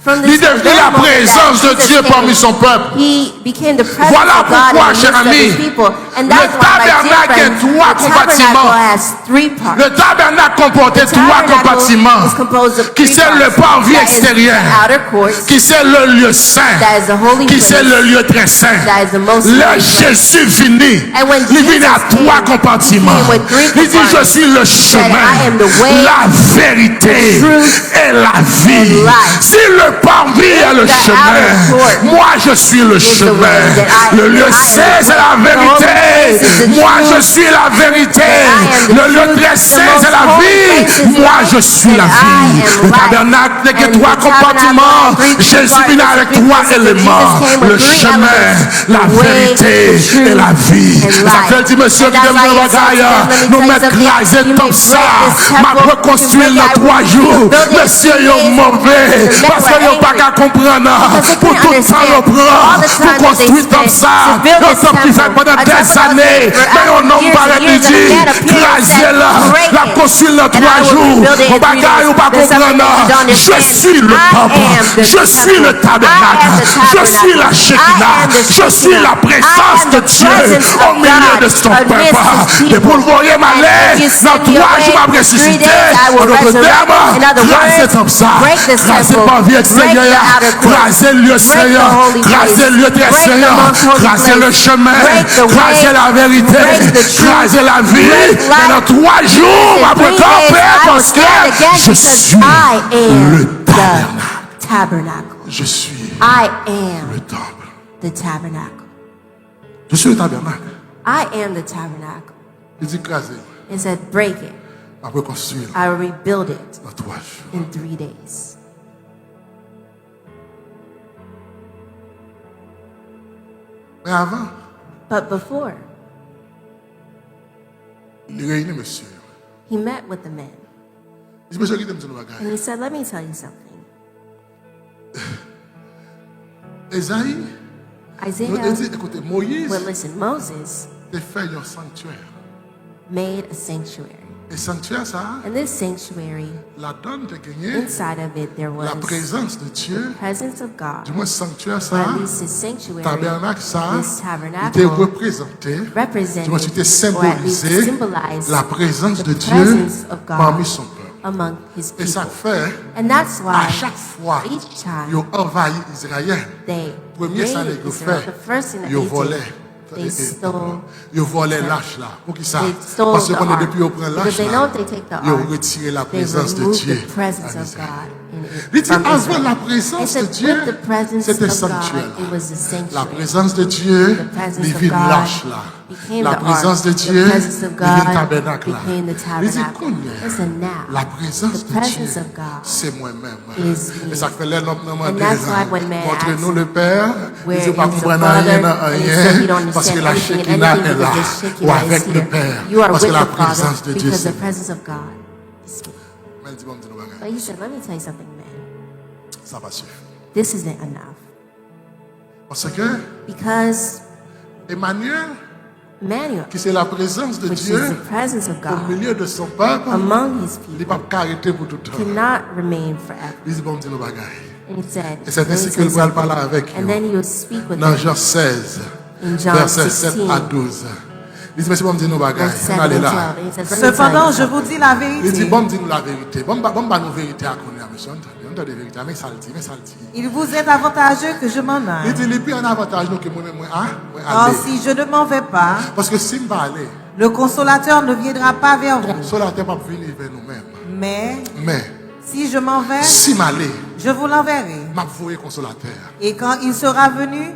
from the il devenait la moment that présence de Jesus Dieu came, parmi son peuple. He became the presence Voilà of God pourquoi, in the cher midst of his ami, people. And le that's why, my dear tabernacle friend, est trois the compartiments. tabernacle has three parts. Le tabernacle comportait trois Tabernacle compartiments. is composed of Qui three c'est le parts. parvis That is extérieur? the outer courts, Qui c'est le lieu saint? that is the holy Qui place, c'est le lieu très saint? that is the most Le holy place. Jésus venu, And when il vient à Jesus trois came, compartiments. he came with three Il dit, je compartments. suis le chemin, I am the way, la vérité the truth, et la vie. and life. Si le parvis est le the chemin, outer court moi je suis le is the way chemin. that Le lieu I am saint, the c'est la way. The holy place is vérité. the Moi truth. je suis la vérité. I am the Le lieu truth. très The saint, most c'est la holy vie. place is Moi life. je suis la And I vie. am Le life. tabernacle n'est que And trois the tabernacle compartiments. has three Jésus vient compartments, avec three trois places. éléments. Jesus came with Le three chemin, elements. la The way, vérité the truth, et la vie. and Ça life. fait dit, monsieur, And qui that's aime why le he said to bagaille, them, let me nous tell you mettre something. craser You comme may ça. break this temple, Ma reconstruire you dans break 3 it, jours. build it in Monsieur, 3 yo days. mauvais. The men Parce que were yo pas angry. qu'à comprendre. Because they Pour couldn't tout le temps understand yo prend. all the Pour time that they construire comme spent ça. to build Yo this temps qui fait temple. pendant A des temple années. for Mais on years homme and paraît years, dit, and a man appeared and crasez said, là. break La it. construire dans And I 3 will jours. build it in Au 3 bagaille ou days. pas There's something comprendre. that you don't Je understand. suis le I temple. am the Je suis le temple. tabernacle. I am the Je suis la tabernacle. Shekinah. I am the Je suis Shekinah. la présence I am de the Dieu presence au of milieu God de son amidst peuple. his Et pour le voyer And malais, if you dans send me 3 away, jours ma 3 ressuscité. days I will En d'autres resurrect. In other termes, crasez words, comme ça. break this Crasez temple, par vie break the extérieure. outer court, Crasez le lieu break the Seigneur. holy place, Crasez le lieu très break the Seigneur. most holy Crasez le place, chemin. break the way, Crasez la vérité. break the truth, Crasez la vie. break life. Et dans 3 jours, In ma 3 days, I will stand again je because suis I am le the tabernacle. tabernacle. Je suis I le am temple. the tabernacle. Je suis le tabernacle. I am the tabernacle. Il dit craser. It said, break it. Après construire I will rebuild it dans 3 jours. in 3 days. Mais avant, But before, il réunit monsieur. he met with the men. Il dit, monsieur, qui t'aime sur le bagage? And he said, let me tell you something. Esaïe, il Isaiah, dit, écoutez, Moïse well, listen, Moses a fait un sanctuaire. made a sanctuary. Et sanctuaire, ça, And this sanctuary, la donne de gagner inside of it, there was la présence de Dieu. presence of God. Du moins, sanctuaire, Or ça, at least his sanctuary, tabernacle, ça, this il était tabernacle, représenté. Du moins, c'était represented, or at least symbolisé symbolized la présence de the Dieu presence of parmi God son peuple. among his Et ça people. fait, And that's à why chaque fois, each time ils ont envahi Israël. they Premier ça raided qu'ils ont Israel, fait, the first thing that ils ont they volé. did, they stole. Ils volaient l'âge là. Pour qui ça? They stole Parce que the quand ark. depuis qu'ils prennent Because l'âge they know là, if they take the ils ont ark, retiré la they présence de remove Dieu. the presence en of Israël. God in it. Il dit, from avant Israel. la It présence de said, Dieu, with the presence c'était of sanctuaire. God, it was a La sanctuary. présence de Dieu, The presence les of villes God lâches là. became La the présence ark. de Dieu, The presence of les villes God tabernacle là. became the Il dit, tabernacle. Kounia, Listen now, la présence the de presence Dieu, of God c'est moi-même. is me. Et ça fait l'homme nous And that's why when man montrez-nous asks le Père, where il dit pas is the comprendre Father, rien, and he said he don't rien, parce que understand la anything and Shekinah anything est là, because the ou Shekinah avec is le here. Père, You are parce with que la the Father présence de Dieu, because the c'est presence of God is here. Mais il dit, bon, dis-nous, bagaille. But he said, let me tell you something, man. Ça va suffire. This isn't enough. Parce que Because Emmanuel, Emmanuel, qui c'est la présence de which is Dieu the presence of au God milieu de son peuple, among his il ne people, peut pas arrêter pour tout le temps. cannot remain forever. Il dit, bon, dis-nous, bagaille. And he said, Et c'est let me ainsi tell qu'il you va something. parler avec And then nous. he would speak with Dans them Jean 16, in John versets 7 à 16, 12. Il dit, mais c'est bon, dis-nous, bagaille. verse 7 On allait and 12. là. And he says, let me tell Cependant, you je something. vous dis la Il dit, vérité. bon, dis-nous la vérité. Bon, nous vérité à connaître, monsieur. On t'a des vérités, mais ça le dit, mais ça le dit. Il vous est avantageux que je m'en Il aille. dit, il y a plus un avantage nous, que moi-même, Or, aller. si je ne m'en vais pas, Parce que si je vais aller, le consolateur ne viendra pas vers le vous. consolateur va venir vers nous-mêmes. Mais, Si je m'en vais, si je aller, je vous l'enverrai. je vais le consolateur. Et quand il sera venu,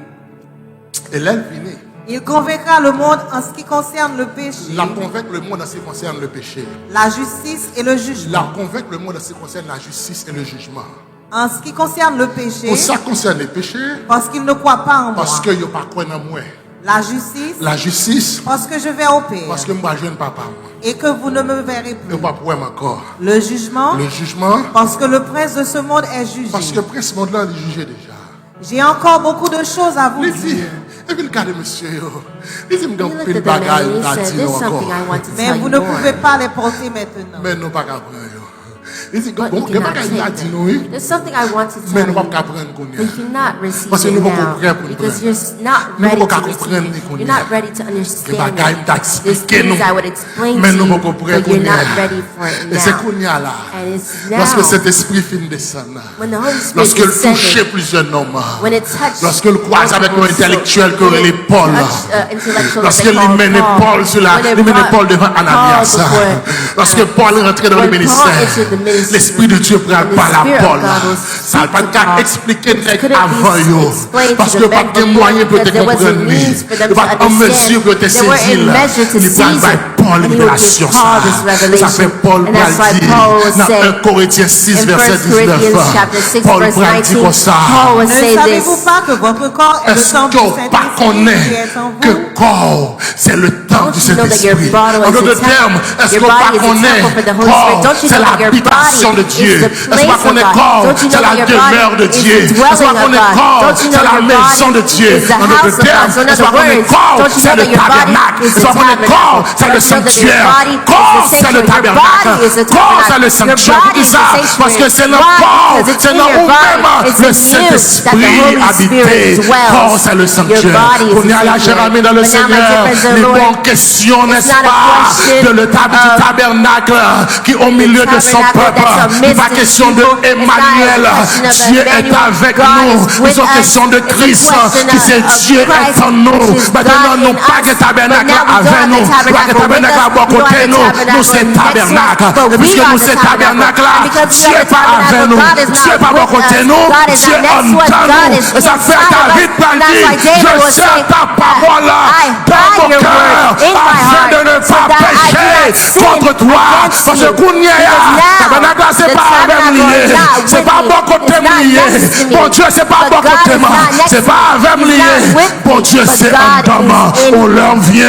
Et là, il vient. il convaincra le monde en ce qui concerne le péché, La convaincre le monde en ce qui concerne le péché. la justice et le jugement. La convaincre le monde en ce qui concerne la justice et le jugement. En ce qui concerne le péché, Pour ça concerne les péchés, parce qu'il ne croit pas en moi. parce que yo pas croire en moi. La justice, La justice, parce que je vais au Père parce que moi je ne papa moi. et que vous ne me verrez Je plus. pas pour encore. Le jugement, Le jugement, parce que le prince de ce monde est parce jugé. que le prince monde là il est jugé déjà. J'ai encore beaucoup de choses à vous Il dit, dire. et puis le cas de monsieur yo. Il dit, He me looked pile at the man bagaille and he là said, dire there's encore. something I want to Mais tell vous you ne more. pouvez pas les porter maintenant. Mais nous pas prendre yo. Il dit, But bon, you que cannot bagaille là take dit them. nous oui. There's something I want to Mais tell nous you, pas prendre qu'on but you cannot receive Parce que it nous ne pouvons now pas comprendre. because you're not Nous ready ne pouvons pas to receive comprendre it. qu'on You're y a. not ready to Que understand bagaille it. t'a There's expliqué things nous. I would explain Mais to nous you, ne pouvons pas but you're comprendre. not ready for it Et c'est now. qu'on y a là. And it's Lorsque now, cet esprit finit de descendre. when the Holy Spirit Lorsque le descended, touche plusieurs hommes. when it touched, Lorsque le croise avec un intellectuel que when les it Paul. touched, intellectual Lorsque that il they called mène Paul sur la, when it il mène brought Paul devant Paul Ananias. before, Lorsque Paul est rentré dans le when Paul ministère, entered the ministry, l'esprit de Dieu prend and the par la Spirit of Paul. God was Ça ne va speaking to pas Paul. expliquer Couldn't be avant yo. explained Parce to que the pas men de before moyen pour te because there wasn't comprendre. means for them Il to va en mesure pour te understand. They were saisir. in measure to Il seize va it. Paul And he would révélation. give Paul this Ça fait revelation. Paul And that's why dit Paul was dans 1 saying Corinthiens 6 in 1 verset 19. Corinthians chapter 6 Paul verse dit 19, comme ça. Paul would Ne say savez-vous this. pas que votre corps est le Est-ce temple du qu'on pas Saint-Esprit qui connaît est en que vous? corps c'est le temple du Don't you know that your Saint-Esprit? body En is d'autres a temple? termes, est-ce Your qu'on pas body is a connaît temple for the Holy corps Spirit. Don't you c'est know that your l'habitation de body Dieu? is the Est-ce place qu'on of connaît God? corps Don't you c'est know la that your demeure de body is Dieu? the Est-ce dwelling qu'on of connaît God? corps Don't you c'est know la your maison de body Dieu? is the En house d'autres of God? termes, So in est-ce other qu'on connaît words, corps don't you c'est know le that your body tabernacle? is Est-ce the qu'on connaît corps tabernacle? c'est le Don't you know that your sanctuaire? body Corps is the c'est le sanctuary? Your tabernacle. body is the Corps c'est le tabernacle. Your sanctuaire. body Pour is the ça, parce que sanctuary. c'est le Why? corps, Because it's c'est in là your où body. même It's le in you that the Saint-Esprit Holy habite. Spirit dwells. Corps c'est le Your sanctuaire. body is On the est à la chère sanctuary. amie dans le But now, my Seigneur. dear friends, the Les Lord, bonnes questions, it's n'est-ce not a pas, question de le of tabernacle qui au milieu de son tabernacle peuple. Il n'est pas question de Emmanuel. Dieu est avec nous. Ils sont question de Christ. Qui c'est Dieu est en nous. Maintenant, nous pas que tabernacle avec nous. Pas que tabernacle à bon côté nous. Nous c'est tabernacle. Et puisque nous c'est tabernacle là, Dieu n'est pas avec nous. Dieu n'est pas bon côté nous. Dieu est en nous. Et ça fait David dit, je sais ta parole dans mon cœur afin de ne pas pécher contre toi. Parce que tabernacle c'est pas avec lié. C'est pas bon côté lié. Bon Dieu c'est pas bon côté moi. C'est pas avec lié. Bon Dieu c'est un homme. On leur vient.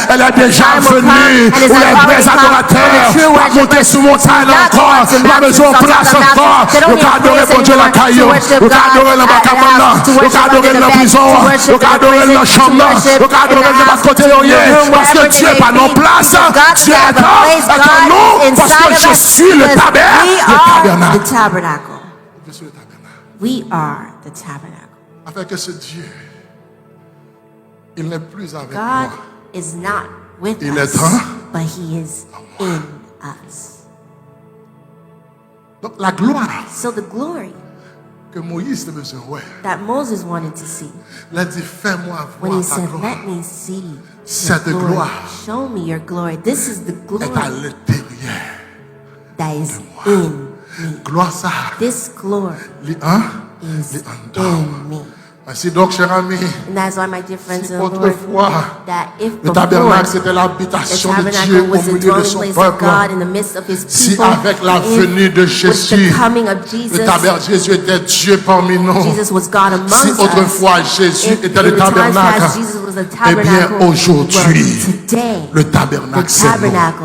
Elle est déjà venue. On les vrais adorateurs. On va monter sur montagne encore. On va besoin de place encore. On va adorer bon Dieu la caillou. On va adorer le bacamana. On va adorer la prison. On va adorer la chambre. On va adorer le côté parce que Dieu n'est pas non place. Dieu est en nous. Parce que je suis le tabernacle. Je suis le tabernacle. We are the tabernacle. Afin que ce Dieu, il n'est plus avec God moi. is not with Il us, est en but He is in us. Donc la gloire So the glory que Moïse a besoin, ouais. that Moses wanted to see, Il a dit, fais-moi when voir he ta said, gloire. let me see Cette your glory. gloire Show me your glory. This is the glory Est à l'intérieur. that is in me. Gloire ça. This glory Les is en in me. Ainsi donc, cher ami, And that's why, my dear friends in the Lord, autrefois, that if le before tabernacle c'était the l'habitation de Dieu tabernacle au was the milieu de dwelling son place of peuple. God in the midst of His Si people, avec la venue de with Jésus, the coming of le Jesus, tabernacle Jésus était Dieu parmi nous. Jesus was God among Si us. autrefois Jésus If était in le the times tabernacle, past Jesus was a eh bien tabernacle, aujourd'hui, well, today, le the tabernacle c'est nous. tabernacle,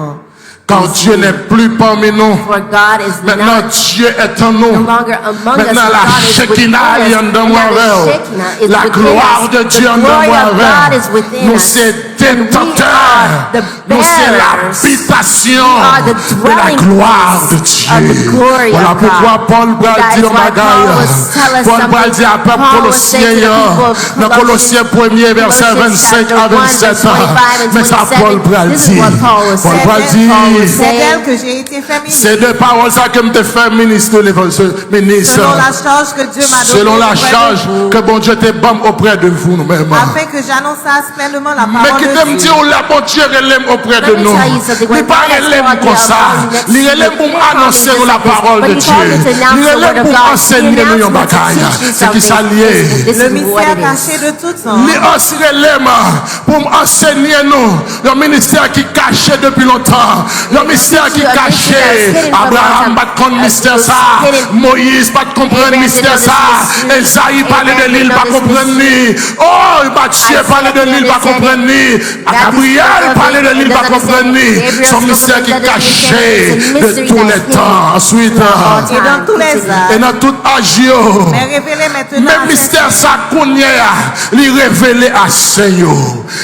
Quand Dieu n'est plus parmi nous, for God is maintenant not Dieu est en no nous. longer among us, Maintenant la God is within Shekinah us. est en Now moi. the Shekinah is La within gloire us. de Dieu The en glory moi. of God is within Nous us. c'est And we détenteur. are the Nous c'est bearers. l'habitation We are the de la dwelling gloire de place of the Dieu. glory Voilà of pourquoi God. Paul va That dire is dans why ma Paul gaille. will tell us Paul va something. dire à peuple Paul will say Colossiens, to the people of dans Colossiens 1er verset Colossians 25 chapter à 1, 27. verse 25 and Mais ça 27, Paul va this is dire. what Paul will Paul say. va dire. C'est d'elle que j'ai été fait ministre. C'est de paroles ça que me te fait ministre, ministre. Selon la charge que Dieu m'a donnée. Selon la auprès de charge vous, que bon Dieu te donne auprès de vous nous-mêmes. afin que j'annonçasse pleinement la Mais parole qui t'aime de dire, Dieu. la bon Dieu relève auprès de Let me nous. tell you something. Il When pas God has relève called comme me ça. out, next Il to relève you, pour he annoncer called me la just like parole this. de But he Dieu. called me to announce Il the relève word of pour God. He enseigner nous announced yon me to bagaille. teach you C'est qui ça something. lié. This Le is what mystère it caché is. de tout temps. Il aussi relève pour enseigner nous. Le ministère qui caché depuis longtemps. Le mystère qui caché. Abraham va comprendre mystère ça. Moïse va comprendre mystère ça. Esaïe parlait de l'île va comprendre ni. Oh, Matthieu parlait de l'île va comprendre ni. Gabriel parlait de l'île va comprendre ni. Son mystère qui caché de tous les temps. Ensuite, Et dans tous les et âges. dans tout âge, yo. Mais révélé maintenant. Même mystère ça qu'on y a, lui révélé à Seigneur.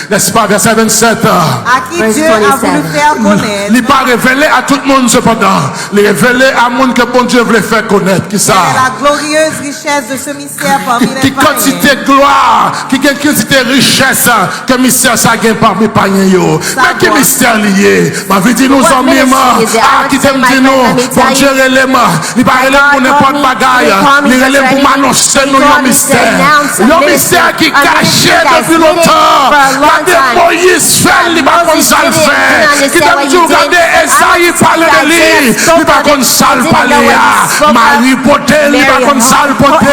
N'est-ce pas, verset 27. À qui Verse Dieu a 27. voulu faire connaître. Il n'est pas révélé à tout le monde cependant. Il est révélé à monde que bon Dieu voulait faire connaître. Qui ça? Quelle est la glorieuse richesse de ce mystère parmi les Qui quantité païens. gloire, qui quantité richesse que mystère ça gagne parmi païens yo. Mais qui mystère lié? Ma vie dit nous What en même. ministry is it? I Ah, want qui to tell t'aime my dit nous. friend, let me Bon tell Dieu you. relève. Il pas relève pour God n'importe called me, bagaille. he called me Il relève just pour ready. m'annoncer He nous un called me to mystère. announce a Un ministry, mystère qui a caché ministry that's depuis hidden longtemps. for a long Regardez time. Moïse fait, il pas comme ça le Moses fait. didn't Qui understand t'aime what dit, he did. regardez Esaïe I parle de Isaiah lui. spoke Il pas of it. comme ça le Didn't know parler. what he spoke of. Marie Potel, il pas Mary comme ça le had porter.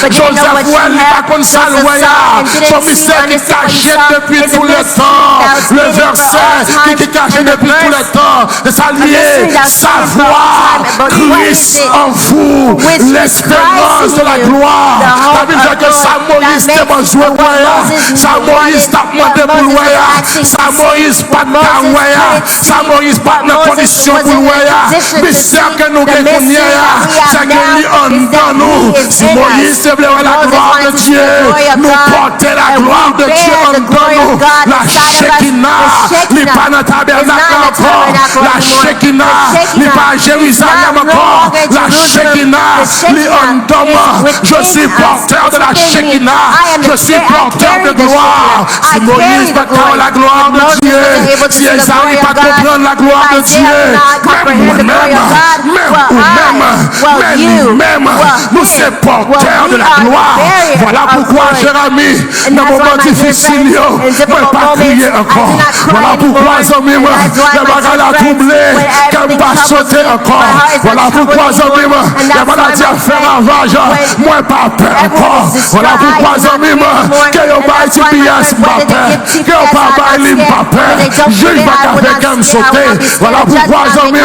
but didn't know Joseph what she Well, il pas had. comme ça le Joseph voyage. saw and didn't Son see, mystère qui understand what he caché saw. depuis It's a tous les mystery temps. that was Le hidden for all verset time. qui est caché And the depuis tous les verse, temps. Et ça lié, mystery that's hidden for all savoir time. But what is Christ it? en vous, Which is l'espérance Christ de in la you, gloire. the hope La Bible dit of que ça glory. Moïse That t'a makes besoin de what voyage. Moses Ça Moïse t'a demandé what pour le Moses was voyage. asking Ça to see. Moïse pas de Moses voyage. couldn't Ça see. Moïse pas de Moses condition was pour le in a voyage. position to Mystère see que nous the gagnons, mystery that we c'est have que lui now en is that dans nous. he is Si in Moïse us. se voulait la Moses gloire de wanted to see Dieu, the glory of nous God, porter la and gloire we de Dieu bear en the glory nous. of God La inside of us. Shekinah, The Shekinah n'est pas dans le is tabernacle not a encore. tabernacle La anymore. Shekinah, The Shekinah n'est pas à Jérusalem is not encore. longer La Jerusalem. Shekinah, The Shekinah n'est en demain. is Je within suis us. porteur de la It's within me. Shekinah. I am Je the suis I porteur carry de the gloire. Shekinah. Si I Moïse carry pas the glory. la gloire And de Moses Dieu, wasn't able to si see the Esaïe glory pas of God. comprendre la gloire de Isaiah Dieu, cannot comprehend the glory of God. Même, nous sommes porteurs de la gloire. Voilà pourquoi, cher ami, dans le moment difficile, je ne peux pas crier encore. Voilà pourquoi, amis, les bagages à troubler, qu'elle ne pas sauter encore. Voilà pourquoi, amis, les maladies à faire ravage, moi pas peur encore. Voilà pourquoi, amis, que vous pas TPS, pas peur. Que vous pas Balim, pas peur. Juge pas avec qu'elle sauter. Voilà pourquoi, amis,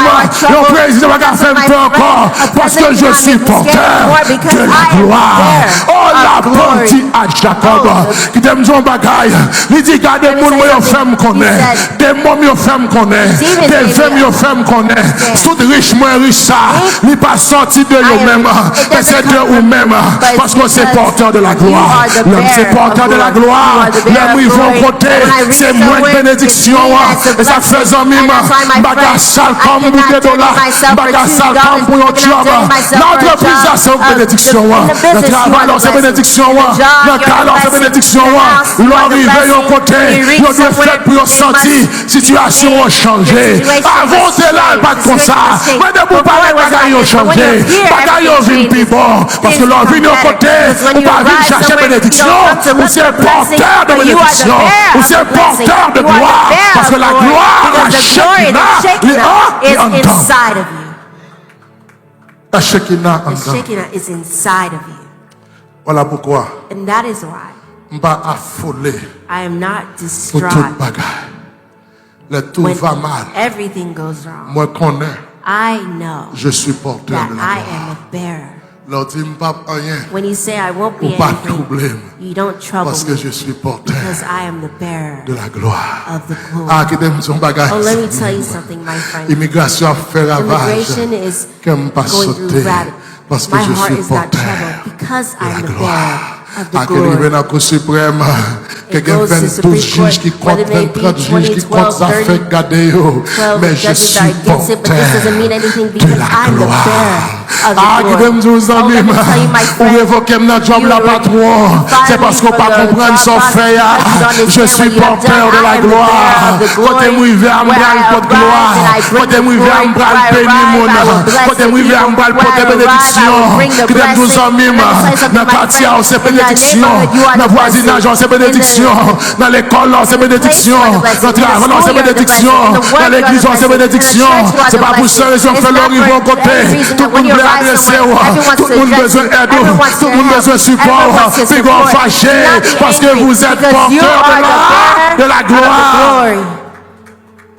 le président va faire peur encore. Parce que je suis porteur de la gloire. Oh, la partie à Jacob, qui t'aime son bagaille. Il dit, gardez mon moyen femme qu'on est. Des momies femmes qu'on est. Des femmes femmes qu'on est. Tout riche, moins riche, ça. Il pas sorti de nous-mêmes. Mais c'est de nous-mêmes. Parce que c'est porteur de la gloire. L'homme, c'est porteur de la gloire. L'homme, ils vont côté. C'est moins de bénédiction. Ça fait un mime. Bagage sale comme bouquet de là. Bagage sale comme pour un job. L'entreprise, c'est une bénédiction. Le travail, c'est une bénédiction. Le talent, c'est une bénédiction. L'arrivée au côté. Il y a des fêtes pour sortir. Situation a changé. Avant, c'est là, pas comme ça. Mais de vous parler, bagaille a changé. Bagaille a vu plus bon. Parce que leur vie au côté, on va venir chercher bénédiction. Ou c'est porteur de bénédiction. Ou c'est porteur de gloire. Parce que la gloire, la Shekinah, est inside of you. La Shekinah is inside of you. Voilà pourquoi. And that is why M'pas affolé. I am not Pour distraught toute bagaille. Le tout when va mal. everything goes wrong. Moi connais. I know Je suis porteur that de la I gloire. am a bearer. Leur dit m'pas rien. When you say I won't be Ou pas anything, troubler. you don't trouble Parce que me je suis porteur because I am the bearer de la gloire. of the glory. Ah, qui t'aime son bagage. Oh, let me tell you something, my friend. Immigration a fait ravage. Immigration is Que m'pas going through sauter. rapid. Parce que My je heart suis is not porteur troubled because de I'm la the gloire. bearer of the À quel glory. niveau dans la Cour suprême, que It goes to 22 Supreme juges qui Court, comptent, whether they be 23 juges qui 20, comptent 12, affaires gardées. 12 Mais je judges suis are against it, but this doesn't mean porteur anything de because la I'm the gloire. bearer of Ah, the qui glory. me dit aux Oh, amis, let me tell you, my ou friend, révoquer notre job you là, were patron. C'est fired parce qu'on for pas your comprendre son job fait. because you don't Je understand suis what you have porteur done. de I la am the gloire. bearer of the Côté glory. moi, il va me Where brûler I pour arrive gloire. and I bring Côté the moi, il va glory. me Where I brûler béni arrive, I will bless Côté the moi, il va me people. brûler Where porter I arrive, I bénédiction. will bring the Qui t'aime tous blessing. amis, Let me tell you something, dans my quartier, friend. c'est In the bénédiction. neighborhood, you are Dans the voisinage, blessing. c'est bénédiction. Dans l'école, c'est bénédiction. Dans le travail, c'est bénédiction. Dans l'église, c'est bénédiction. C'est pas pour ça qu'ils ont fait leur niveau côté. Tout le monde veut adresser. Tout le monde besoin d'aide. Tout le monde besoin de support. Puis qu'on fâché parce que vous êtes porteur de la gloire.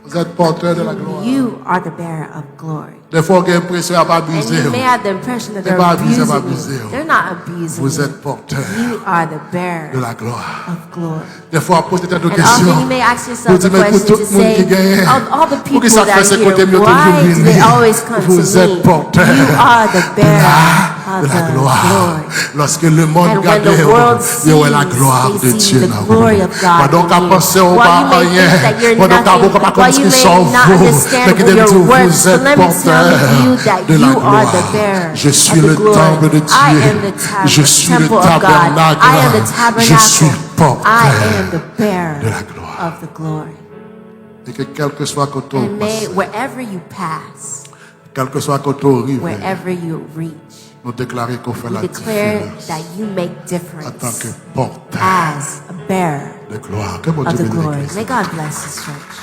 Vous êtes porteur de la gloire. You are the bearer of glory. Des fois, on a l'impression de pas And abuser. you may have the impression that they're Pas abuser, abusing pas you. abuser. They're not abusing Vous you. êtes porteur You are the bearer de la gloire. of glory. Des fois, posez des And questions. often you may ask Vous yourself the dites, mais pour question tout to le monde qui say, gagne, all the pour people qui ça that fait are ce here, côté mieux why toujours do they always come Vous to êtes me? porteur You are the bearer of de la the gloire. glory. Lorsque le monde And when regarde, the world il y aura la sees, gloire they de see Dieu the dans glory vous. of God Pendant qu'à in you. penser au While pas you may rien, think that you're pendant qu'à nothing, beaucoup pas while you comme ce qui may sont not vous, understand mais qui your dit worth, vous but êtes let me tell you porteur that de la you are gloire. the bearer Je suis of the le glory. temple de I am Dieu. the Je suis le temple of God. tabernacle. I am the Je suis tabernacle. porteur I am the bearer de la gloire. of the glory. Et que quel que soit côté, And may, wherever you pass, quel que soit côté arrive, wherever you reach, nous déclarer qu'on fait we la declare différence that you make en tant que difference porteur as a bearer de gloire. Que mon of Dieu the bénisse glory. l'Église. May God bless His church.